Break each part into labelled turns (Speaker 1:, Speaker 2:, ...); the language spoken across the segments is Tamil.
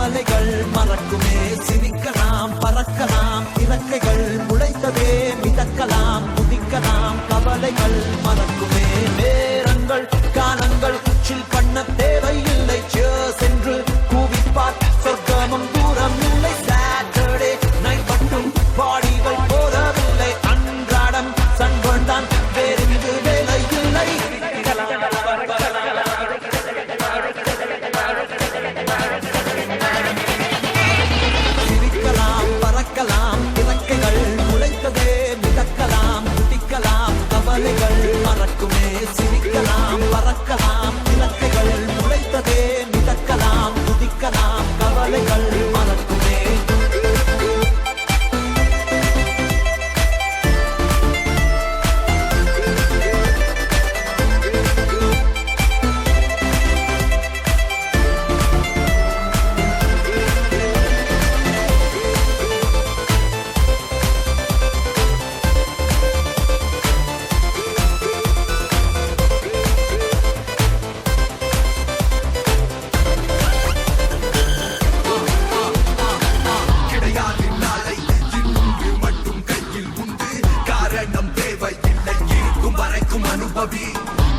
Speaker 1: கவலைகள் மறக்குமே. சிரிக்கலாம், பறக்கலாம், இறக்கைகள் முளைத்ததே, மிதக்கலாம், குதிக்கலாம், கவலைகள் மறக்குமே. நேரங்கள் காலங்கள் சில் பண்ண தேவையில்லை, சென்று கூவிப்பார் சொர்க்கமும் தூரம் இல்லை. சாட்டர்டே நைட் மட்டும் பாடிகள் போதவில்லை, அன்றாடம் சண்பன் தான் வேறெங்கு வேலை இல்லை. சிரிக்கலாம், பறக்கலாம், இறக்கைகள் முளைத்ததே, மிதக்கலாம், குதிக்கலாம், கவலைகள் மறக்குமே. சிரிக்கலாம், பறக்கலாம், இறக்கைகள் முளைத்ததே, மிதக்கலாம், குதிக்கலாம், கவலைகள் மறக்குமே.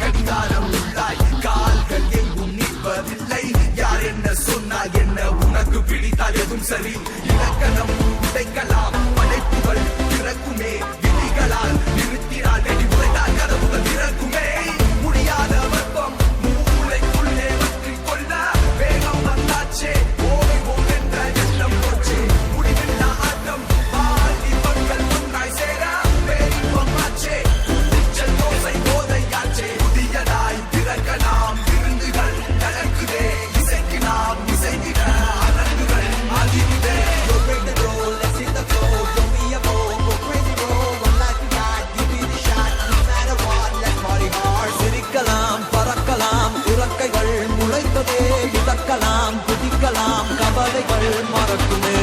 Speaker 2: கடிகாரம் உள்ளாய், கால்கள் எங்கும் நிற்பதில்லை. யார் என்ன சொன்னால் என்ன, உனக்கு பிடித்தால் எதுவும் சரி. இலக்கணம் உடைக்கலாம், படைப்புகள் திறக்குமே. விதிகளால் நிறுத்தினால் நெறிமுறைதான் கதவுகள் திறக்குமே. முடியாத வெப்பம் மூளைக்குள்ளே வற்றி கொள்ள வேகம் வந்தாச்சே. ஓய்வோம் என்ற எண்ணம் போச்சு, முடிவில்லா ஆட்டம் பாதி மக்கள் ஒன்றாய் சேர பேரின்பம் ஆச்சே.
Speaker 1: முளைத்ததே, மிதக்கலாம், குதிக்கலாம், கவலைகள் மறக்குமே.